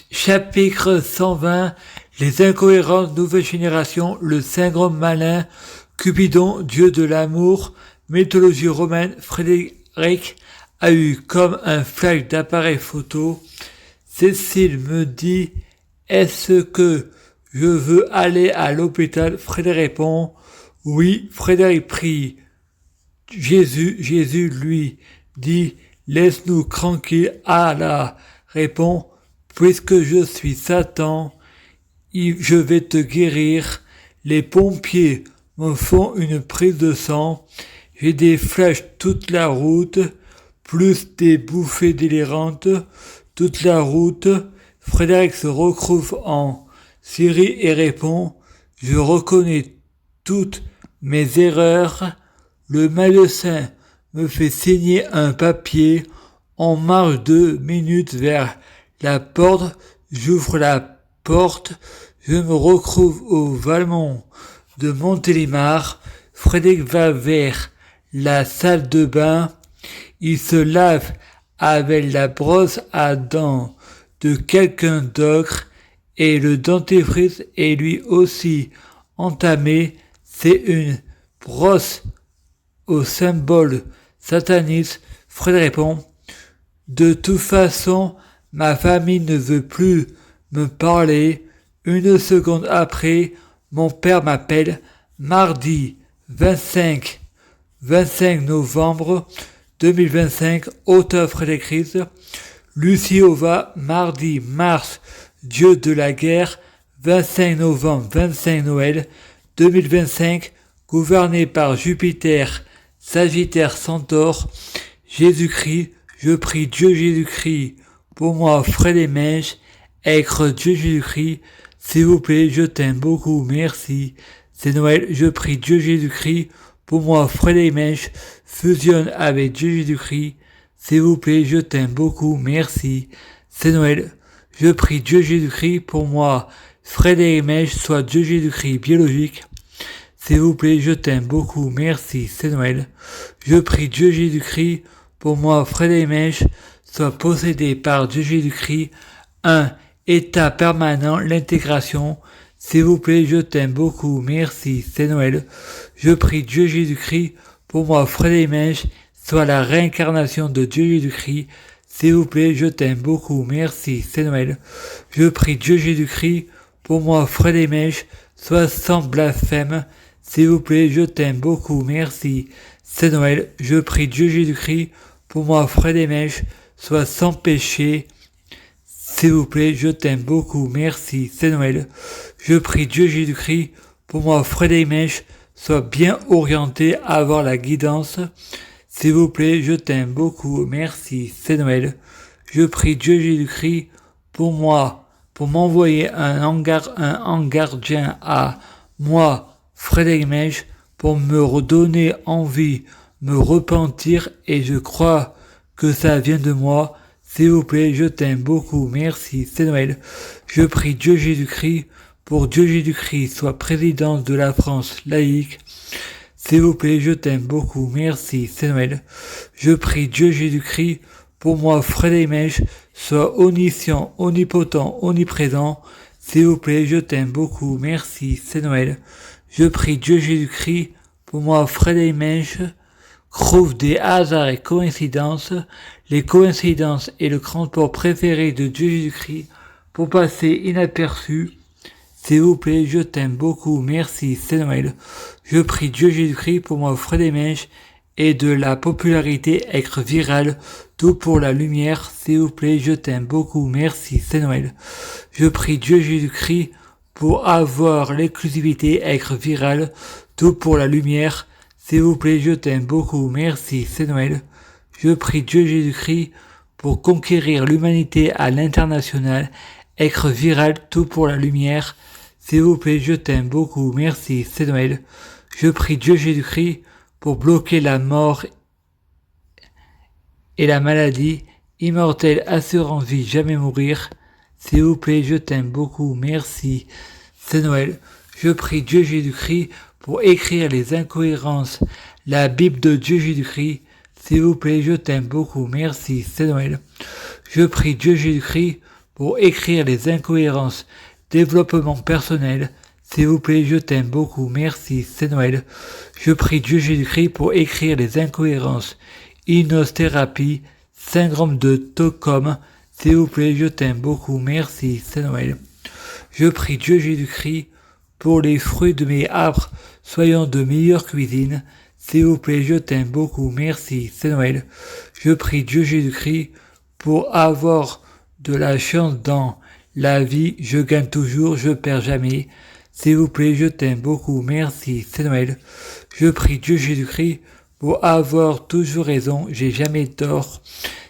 Chapitre 120. Les incohérences nouvelle génération, le syndrome malin, Cupidon, dieu de l'amour, mythologie romaine. Frédéric a eu comme un flash d'appareil photo. Cécile me dit, est-ce que je veux aller à l'hôpital? Frédéric répond, oui. Frédéric prie Jésus. Jésus lui dit, laisse-nous tranquilles. Allah répond, puisque je suis Satan, je vais te guérir. Les pompiers me font une prise de sang. J'ai des flashs toute la route, plus des bouffées délirantes toute la route. Frédéric se retrouve en Syrie et répond, je reconnais toutes mes erreurs. Le médecin me fait signer un papier. On marche 2 minutes vers la porte. J'ouvre la porte. Je me retrouve au Valmont de Montélimar. Frédéric va vers la salle de bain. Il se lave avec la brosse à dents de quelqu'un d'autre et le dentifrice est lui aussi entamé. C'est une brosse au symbole sataniste. Frédéric répond, de toute façon, ma famille ne veut plus me parler. Une seconde après, mon père m'appelle. Mardi 25 novembre 2025, auteur Frédéric. Lucie Ova, mardi, Mars, dieu de la guerre, 25 novembre, 25 Noël 2025, gouverné par Jupiter, Sagittaire, Centaure, Jésus-Christ, je prie Dieu Jésus-Christ, pour moi, Frédéric Mèche, être Dieu Jésus-Christ, s'il vous plaît, je t'aime beaucoup, merci. C'est Noël, je prie Dieu Jésus-Christ, pour moi, Frédéric Mèche, fusionne avec Dieu Jésus-Christ, s'il vous plaît, je t'aime beaucoup, merci. C'est Noël, je prie Dieu Jésus-Christ, pour moi, Frédéric Mèche, soit Dieu Jésus-Christ biologique, s'il vous plaît, je t'aime beaucoup, merci. C'est Noël, je prie Dieu Jésus-Christ, pour moi, Frédéric Mèche, soit possédé par Dieu Jésus-Christ, un état permanent, l'intégration, s'il vous plaît, je t'aime beaucoup, merci, c'est Noël. Je prie Dieu Jésus-Christ, pour moi, Frédéric Mèche, soit la réincarnation de Dieu Jésus-Christ, s'il vous plaît, je t'aime beaucoup, merci, c'est Noël. Je prie Dieu Jésus-Christ, pour moi, Frédéric Mèche, soit sans blasphème, s'il vous plaît, je t'aime beaucoup, merci, c'est Noël. Je prie Dieu Jésus-Christ, pour moi, Frédéric Mèche, soit sans péché, s'il vous plaît, je t'aime beaucoup, merci, c'est Noël. Je prie Dieu Jésus-Christ, pour moi, Frédéric Mèche, soit bien orienté à avoir la guidance. S'il vous plaît, je t'aime beaucoup, merci, c'est Noël. Je prie Dieu Jésus-Christ, pour moi, pour m'envoyer un gardien à moi, Frédéric Mèche, pour me redonner envie, me repentir, et je crois que ça vient de moi. S'il vous plaît, je t'aime beaucoup, merci, c'est Noël. Je prie Dieu Jésus-Christ, pour Dieu Jésus-Christ soit président de la France laïque. S'il vous plaît, je t'aime beaucoup, merci, c'est Noël. Je prie Dieu Jésus-Christ, pour moi, Frédéric Mèche, soit omniscient, omnipotent, omniprésent. S'il vous plaît, je t'aime beaucoup, merci, c'est Noël. Je prie Dieu Jésus-Christ, pour moi, Frédéric Mèche, trouve des hasards et coïncidences. Les coïncidences est le transport préféré de Dieu Jésus-Christ pour passer inaperçu. S'il vous plaît, je t'aime beaucoup, merci, c'est Noël. Je prie Dieu Jésus-Christ, pour moi, Frédéric Mèche, et de la popularité être virale, tout pour la lumière. S'il vous plaît, je t'aime beaucoup, merci, c'est Noël. Je prie Dieu Jésus-Christ, pour avoir l'exclusivité être virale, tout pour la lumière. S'il vous plaît, je t'aime beaucoup, merci, c'est Noël. Je prie Dieu Jésus-Christ, pour conquérir l'humanité à l'international, être viral, tout pour la lumière. S'il vous plaît, je t'aime beaucoup, merci, c'est Noël. Je prie Dieu Jésus-Christ, pour bloquer la mort et la maladie, immortelle, assurance vie, jamais mourir. S'il vous plaît, je t'aime beaucoup, merci, c'est Noël. Je prie Dieu Jésus-Christ, pour écrire les incohérences, la Bible de Dieu Jésus-Christ. S'il vous plaît, je t'aime beaucoup, merci, c'est Noël. Je prie Dieu Jésus-Christ, pour écrire les incohérences. Développement personnel, s'il vous plaît, je t'aime beaucoup, merci, c'est Noël. Je prie Dieu Jésus-Christ pour écrire les incohérences. Hypnosthérapie, syndrome de Stockholm, s'il vous plaît, je t'aime beaucoup, merci, c'est Noël. Je prie Dieu Jésus-Christ pour les fruits de mes arbres, soyons de meilleure cuisine. S'il vous plaît, je t'aime beaucoup, merci, c'est Noël. Je prie Dieu Jésus-Christ pour avoir de la chance dans la vie, je gagne toujours, je perds jamais. S'il vous plaît, je t'aime beaucoup, merci, c'est Noël. Je prie Dieu Jésus-Christ pour avoir toujours raison, j'ai jamais tort.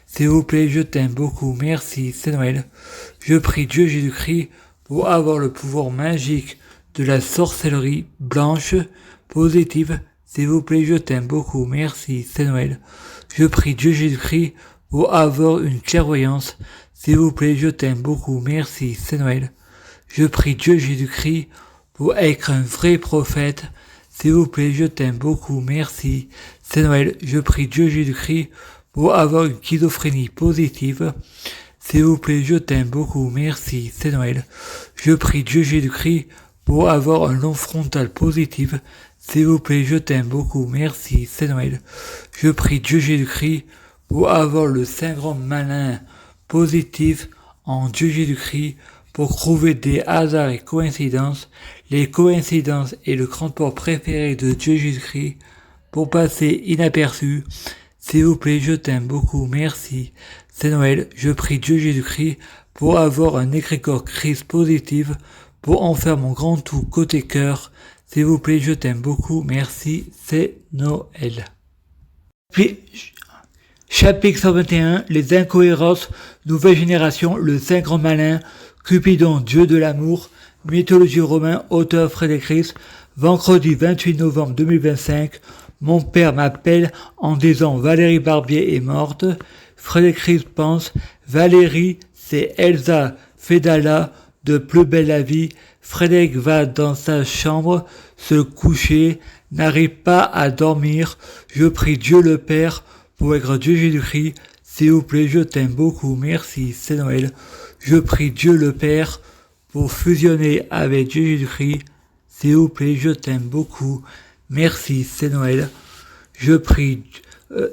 S'il vous plaît, je t'aime beaucoup, merci, c'est Noël. Je prie Dieu Jésus-Christ pour avoir le pouvoir magique de la sorcellerie blanche, positive. S'il vous plaît, je t'aime beaucoup, merci, c'est Noël. Je prie Dieu Jésus-Christ pour avoir une clairvoyance. S'il vous plaît, je t'aime beaucoup, merci, c'est Noël. Je prie Dieu Jésus-Christ pour être un vrai prophète. S'il vous plaît, je t'aime beaucoup, merci, c'est Noël. Je prie Dieu Jésus-Christ pour avoir une schizophrénie positive. S'il vous plaît, je t'aime beaucoup, merci, c'est Noël. Je prie Dieu Jésus-Christ pour avoir un long frontal positif. S'il vous plaît, je t'aime beaucoup, merci, c'est Noël. Je prie Dieu Jésus-Christ pour avoir le syndrome malin positif en Dieu Jésus-Christ pour trouver des hasards et coïncidences. Les coïncidences est le transport préféré de Dieu Jésus-Christ pour passer inaperçu. S'il vous plaît, je t'aime beaucoup, merci. C'est Noël, je prie Dieu Jésus-Christ pour avoir un égrégore Christ positif pour en faire mon grand tout côté cœur. S'il vous plaît, je t'aime beaucoup, merci, c'est Noël. Puis, chapitre 121, les incohérences, nouvelle génération, le saint grand malin, Cupidon, dieu de l'amour, mythologie romain, auteur Frédéric, vendredi 28 novembre 2025, mon père m'appelle en disant Valérie Barbier est morte, Frédéric pense, Valérie, c'est Elsa Fedala, de Plus belle la vie, Frédéric va dans sa chambre, se coucher, n'arrive pas à dormir, je prie Dieu le Père, pour être Dieu Jésus-Christ, s'il vous plaît, je t'aime beaucoup, merci, c'est Noël. Je prie Dieu le Père pour fusionner avec Dieu Jésus-Christ, s'il vous plaît, je t'aime beaucoup, merci, c'est Noël. Je prie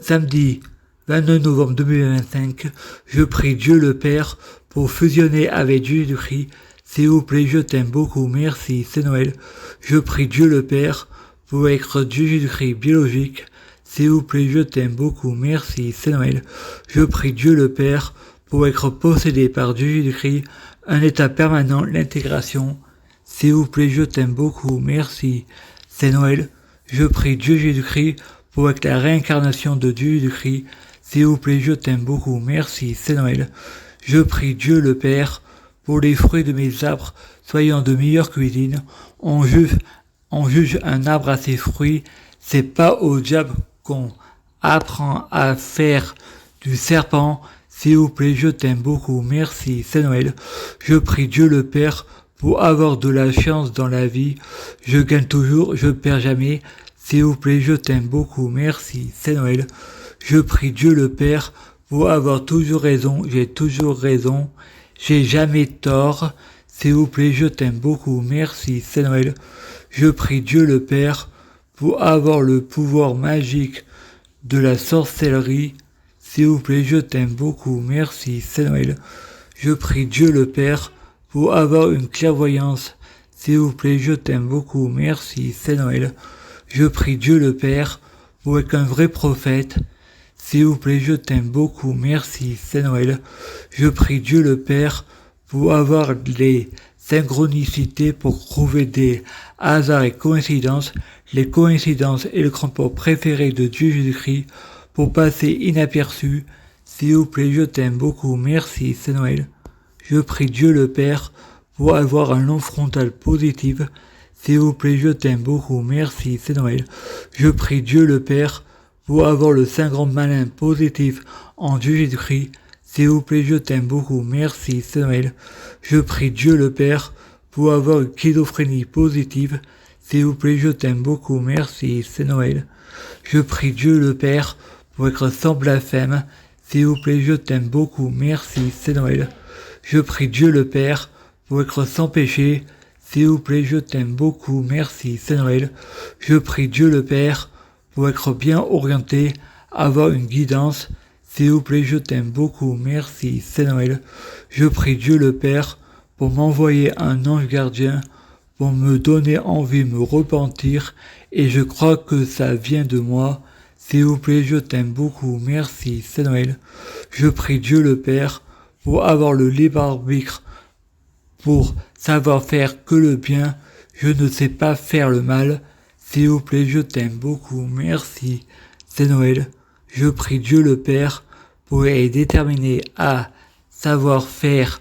samedi 22 novembre 2025, je prie Dieu le Père pour fusionner avec Dieu Jésus-Christ, s'il vous plaît, je t'aime beaucoup, merci, c'est Noël. Je prie Dieu le Père pour être Dieu Jésus-Christ biologique, s'il vous plaît, je t'aime beaucoup, merci, c'est Noël. Je prie Dieu le Père pour être possédé par Dieu Jésus-Christ, un état permanent, l'intégration. S'il vous plaît, je t'aime beaucoup, merci, c'est Noël. Je prie Dieu Jésus-Christ pour être la réincarnation de Dieu Jésus-Christ. S'il vous plaît, je t'aime beaucoup, merci, c'est Noël. Je prie Dieu le Père pour les fruits de mes arbres, soyons de meilleure cuisine. On juge un arbre à ses fruits, c'est pas au diable qu'on apprend à faire du serpent. S'il vous plaît, je t'aime beaucoup, merci, c'est Noël. Je prie Dieu le Père pour avoir de la chance dans la vie. Je gagne toujours, je perds jamais. S'il vous plaît, je t'aime beaucoup, merci, c'est Noël. Je prie Dieu le Père pour avoir toujours raison, j'ai toujours raison. J'ai jamais tort. S'il vous plaît, je t'aime beaucoup, merci, c'est Noël. Je prie Dieu le Père pour avoir le pouvoir magique de la sorcellerie. S'il vous plaît, je t'aime beaucoup, merci, c'est Noël. Je prie Dieu le Père pour avoir une clairvoyance. S'il vous plaît, je t'aime beaucoup, merci, c'est Noël. Je prie Dieu le Père pour être un vrai prophète. S'il vous plaît, je t'aime beaucoup, merci, c'est Noël. Je prie Dieu le Père pour avoir les synchronicités pour trouver des hasards et coïncidences. Les coïncidences est le transport préféré de Dieu Jésus-Christ pour passer inaperçu. S'il vous plaît, je t'aime beaucoup, merci, c'est Noël. Je prie Dieu le Père pour avoir un long frontal positif. S'il vous plaît, je t'aime beaucoup, merci, c'est Noël. Je prie Dieu le Père pour avoir le saint grand malin positif en Dieu Jésus-Christ. S'il vous plaît, je t'aime beaucoup, merci, c'est Noël. Je prie Dieu le Père pour avoir une schizophrénie positive. S'il vous plaît, je t'aime beaucoup, merci, c'est Noël. Je prie Dieu le Père pour être sans blasphème. S'il vous plaît, je t'aime beaucoup, merci, c'est Noël. Je prie Dieu le Père pour être sans péché. S'il vous plaît, je t'aime beaucoup, merci, c'est Noël. Je prie Dieu le Père pour être bien orienté, avoir une guidance. S'il vous plaît, je t'aime beaucoup, merci, c'est Noël. Je prie Dieu le Père pour m'envoyer un ange gardien, pour me donner envie de me repentir, et je crois que ça vient de moi. S'il vous plaît, je t'aime beaucoup, merci, c'est Noël. Je prie Dieu le Père pour avoir le libre arbitre, pour savoir faire que le bien, je ne sais pas faire le mal. S'il vous plaît, je t'aime beaucoup, merci, c'est Noël. Je prie Dieu le Père pour être déterminé à savoir faire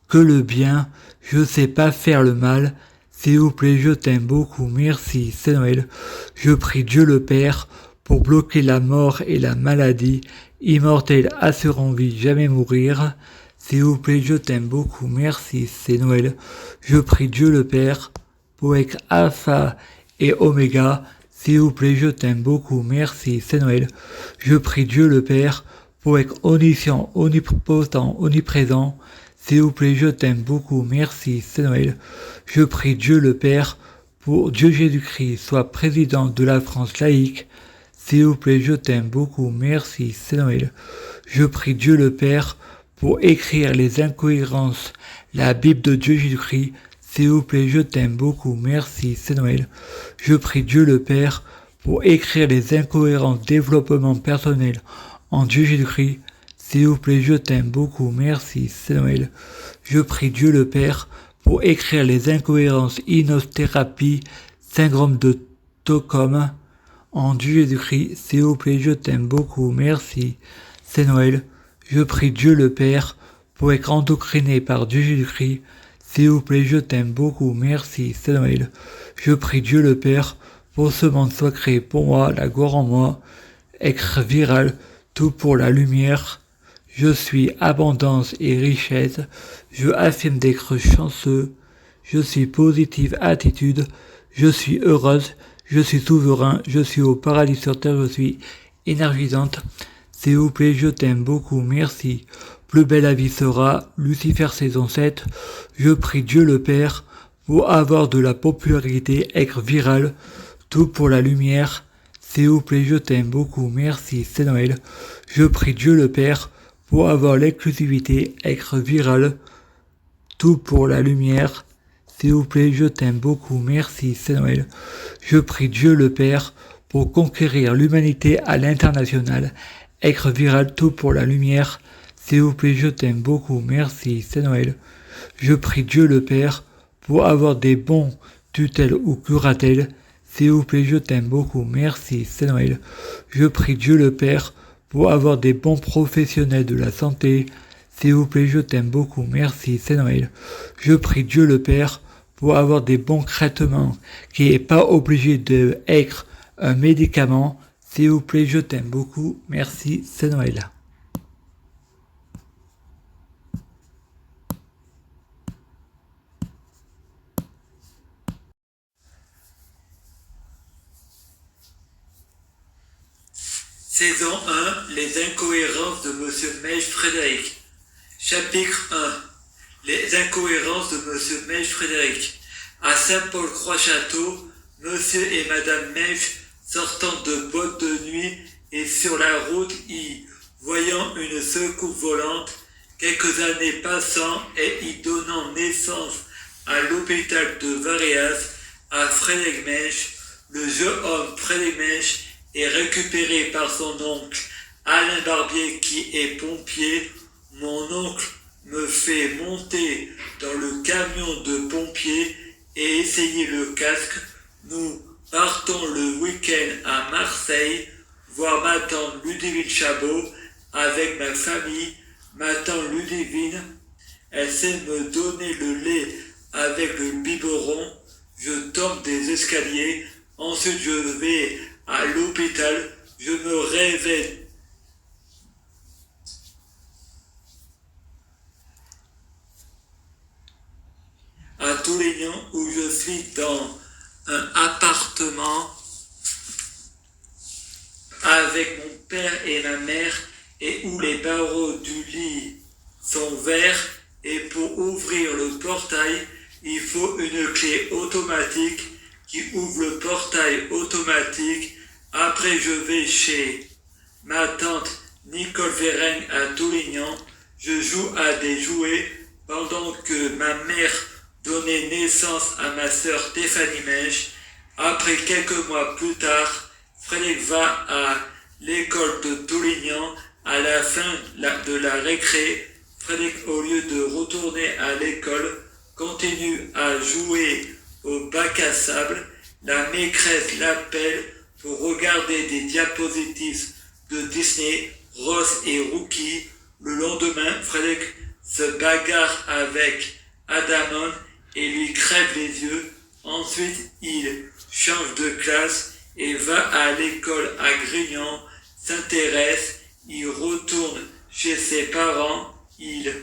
que le bien, je ne sais pas faire le mal. S'il vous plaît, je t'aime beaucoup, merci, c'est Noël. Je prie Dieu le Père pour bloquer la mort et la maladie, immortel, assurant vie, jamais mourir. S'il vous plaît, je t'aime beaucoup, merci, c'est Noël. Je prie Dieu le Père pour être alpha et oméga. S'il vous plaît, je t'aime beaucoup, merci, c'est Noël. Je prie Dieu le Père pour être omniscient, omnipotent, omniprésent. S'il vous plaît, je t'aime beaucoup, merci, c'est Noël. Je prie Dieu le Père pour Dieu Jésus-Christ soit président de la France laïque. S'il vous plaît, je t'aime beaucoup, merci, c'est Noël. Je prie Dieu le Père pour écrire les incohérences, la Bible de Dieu Jésus-Christ. S'il vous plaît, je t'aime beaucoup, merci, c'est Noël. Je prie Dieu le Père pour écrire les incohérences développement personnel en Dieu Jésus-Christ. S'il vous plaît, je t'aime beaucoup, merci, c'est Noël. Je prie Dieu le Père pour écrire les incohérences hypnothérapie, syndrome de Stockholm en Dieu Jésus-Christ. S'il vous plaît, je t'aime beaucoup, merci, c'est Noël. Je prie Dieu le Père pour être endocriné par Dieu Jésus-Christ. S'il vous plaît, je t'aime beaucoup, merci, c'est Noël. Je prie Dieu le Père pour ce monde soit créé pour moi, la gloire en moi, être viral, tout pour la lumière. Je suis abondance et richesse. Je affirme d'être chanceux. Je suis positive attitude. Je suis heureuse. Je suis souverain. Je suis au paradis sur terre. Je suis énergisante. S'il vous plaît, je t'aime beaucoup. Merci. Plus belle la vie sera. Lucifer saison 7. Je prie Dieu le Père pour avoir de la popularité, être viral. Tout pour la lumière. S'il vous plaît, je t'aime beaucoup. Merci. C'est Noël. Je prie Dieu le Père pour avoir l'exclusivité, être viral, tout pour la lumière. S'il vous plaît, je t'aime beaucoup, merci, c'est Noël. Je prie Dieu le Père pour conquérir l'humanité à l'international, être viral, tout pour la lumière. S'il vous plaît, je t'aime beaucoup, merci, c'est Noël. Je prie Dieu le Père pour avoir des bons tutelles ou curatelles. S'il vous plaît, je t'aime beaucoup, merci, c'est Noël. Je prie Dieu le Père pour avoir des bons professionnels de la santé. S'il vous plaît, je t'aime beaucoup, merci, c'est Noël. Je prie Dieu le Père pour avoir des bons traitements, qui n'est pas obligé d'être un médicament. S'il vous plaît, je t'aime beaucoup, merci, c'est Noël. Saison 1, les incohérences de Monsieur Mèche Frédéric. Chapitre 1, les incohérences de Monsieur Mèche Frédéric. À Saint-Paul-Croix-Château, Monsieur et Madame Mèche sortant de boîte de nuit et sur la route y voyant une secoupe volante, quelques années passant et y donnant naissance à l'hôpital de Varéas, à Frédéric Mèche, le jeune homme Frédéric Mèche est récupéré par son oncle Alain Barbier qui est pompier. Mon oncle me fait monter dans le camion de pompiers et essayer le casque. Nous partons le week-end à Marseille voir ma tante Ludivine Chabot avec ma famille. Ma tante Ludivine, elle sait me donner le lait avec le biberon. Je tombe des escaliers, ensuite je vais à l'hôpital, je me réveille à Toulignan où je suis dans un appartement avec mon père et ma mère et où les barreaux du lit sont verts Et pour ouvrir le portail, il faut une clé automatique qui ouvre le portail automatique. Après, je vais chez ma tante Nicole Vérengue à Toulignan. Je joue à des jouets pendant que ma mère donnait naissance à ma sœur Stéphanie Mèche. Après quelques mois plus tard, Frédéric va à l'école de Toulignan. À la fin de la récré, Frédéric, au lieu de retourner à l'école, continue à jouer au bac à sable. La maîtresse l'appelle pour regarder des diapositives de Disney, Ross et Rookie. Le lendemain, Frédéric se bagarre avec Adamon et lui crève les yeux. Ensuite, il change de classe et va à l'école à Grignan, s'intéresse, il retourne chez ses parents, il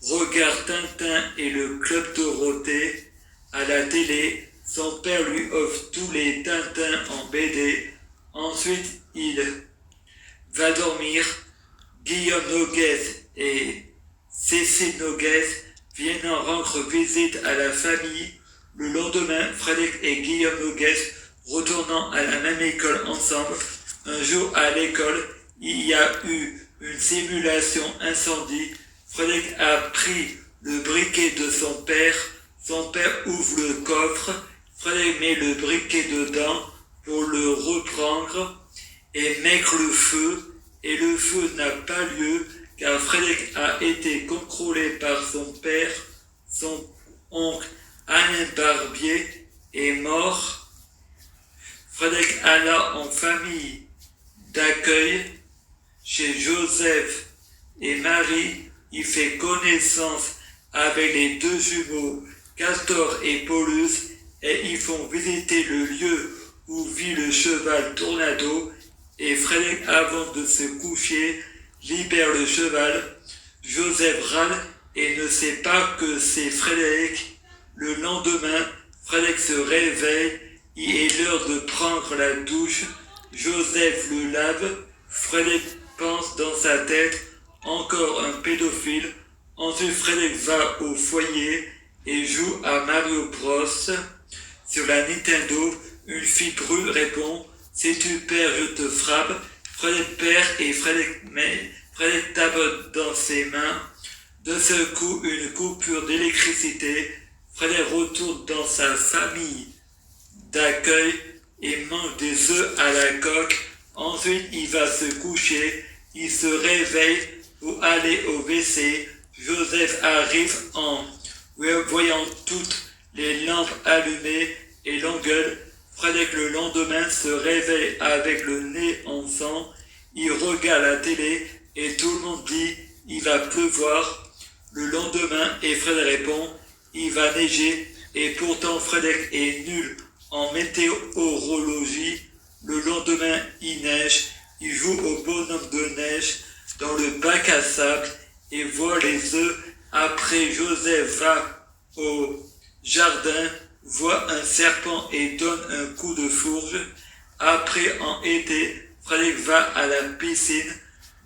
regarde Tintin et le Club Dorothée à la télé. Son père lui offre tous les Tintins en BD. Ensuite, il va dormir. Guillaume Noguès et Cécile Noguès viennent en rendre visite à la famille. Le lendemain, Frédéric et Guillaume Noguès, retournant à la même école ensemble, un jour à l'école, il y a eu une simulation incendie. Frédéric a pris le briquet de son père. Son père ouvre le coffre. Frédéric met le briquet dedans pour le reprendre et mettre le feu. Et le feu n'a pas lieu car Frédéric a été contrôlé par son père. Son oncle Alain Barbier est mort. Frédéric alla en famille d'accueil chez Joseph et Marie. Il fait connaissance avec les deux jumeaux Castor et Paulus et ils font visiter le lieu où vit le cheval Tornado. Et Frédéric, avant de se coucher, libère le cheval. Joseph râle et ne sait pas que c'est Frédéric. Le lendemain, Frédéric se réveille. Il est l'heure de prendre la douche. Joseph le lave. Frédéric pense dans sa tête, encore un pédophile. Ensuite, Frédéric va au foyer et joue à Mario Bros. Sur la Nintendo, une fille brune répond: si tu perds, je te frappe. Frédéric perd et Frédéric tape dans ses mains. De ce coup, une coupure d'électricité. Frédéric retourne dans sa famille d'accueil et mange des œufs à la coque. Ensuite, il va se coucher. Il se réveille pour aller au WC. Joseph arrive en voyant toutes les lampes allumées et l'engueule. Frédéric le lendemain se réveille avec le nez en sang. Il regarde la télé et tout le monde dit il va pleuvoir. Le lendemain, et Frédéric répond il va neiger. Et pourtant Frédéric est nul en météorologie. Le lendemain, il neige. Il joue au bonhomme de neige dans le bac à sable et voit les œufs. Après, Joseph va au jardin, voit un serpent et donne un coup de fourche. Après, en été, Frédéric va à la piscine.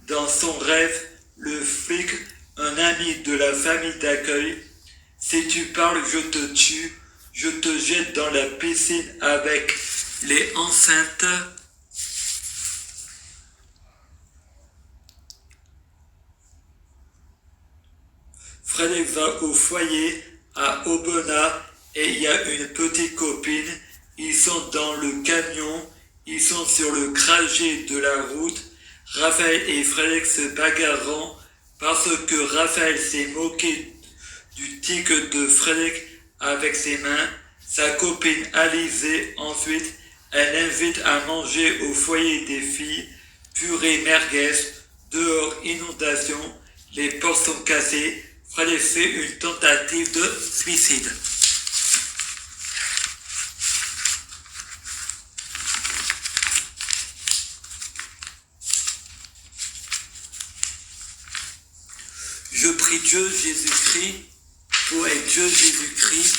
Dans son rêve, le flic, un ami de la famille d'accueil: si tu parles, je te tue. Je te jette dans la piscine avec les enceintes. Frédéric va au foyer à Aubenas et il y a une petite copine. Ils sont dans le camion. Ils sont sur le trajet de la route. Raphaël et Frédéric se bagarrant parce que Raphaël s'est moqué du tic de Frédéric avec ses mains. Sa copine Alizée, ensuite, elle invite à manger au foyer des filles. Purée merguez, dehors inondation, les portes sont cassées. Frédéric fait une tentative de suicide. Je prie Dieu Jésus-Christ pour être Dieu Jésus-Christ.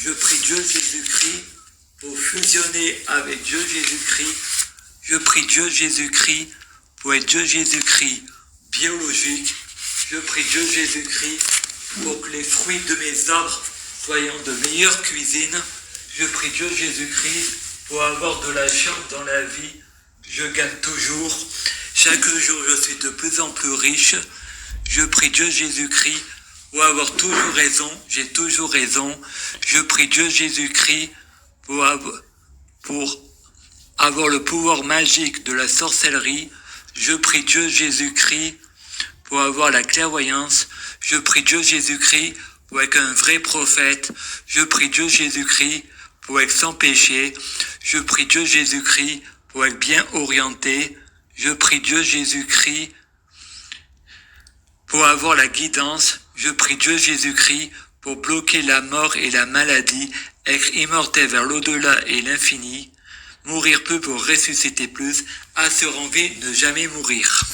Je prie Dieu Jésus-Christ pour fusionner avec Dieu Jésus-Christ. Je prie Dieu Jésus-Christ pour être Dieu Jésus-Christ biologique. Je prie Dieu Jésus-Christ pour que les fruits de mes arbres soient de meilleure cuisine. Je prie Dieu Jésus-Christ pour avoir de la chance dans la vie. Je gagne toujours. Chaque jour, je suis de plus en plus riche. Je prie Dieu Jésus-Christ pour avoir toujours raison. J'ai toujours raison. Je prie Dieu Jésus-Christ pour avoir le pouvoir magique de la sorcellerie. Je prie Dieu Jésus-Christ pour avoir la clairvoyance. Je prie Dieu Jésus-Christ pour être un vrai prophète. Je prie Dieu Jésus-Christ pour être sans péché. Je prie Dieu Jésus-Christ pour être bien orienté. Je prie Dieu Jésus-Christ pour avoir la guidance. Je prie Dieu Jésus-Christ pour bloquer la mort et la maladie, être immortel vers l'au-delà et l'infini, mourir peu pour ressusciter plus, assurant vie, ne jamais mourir.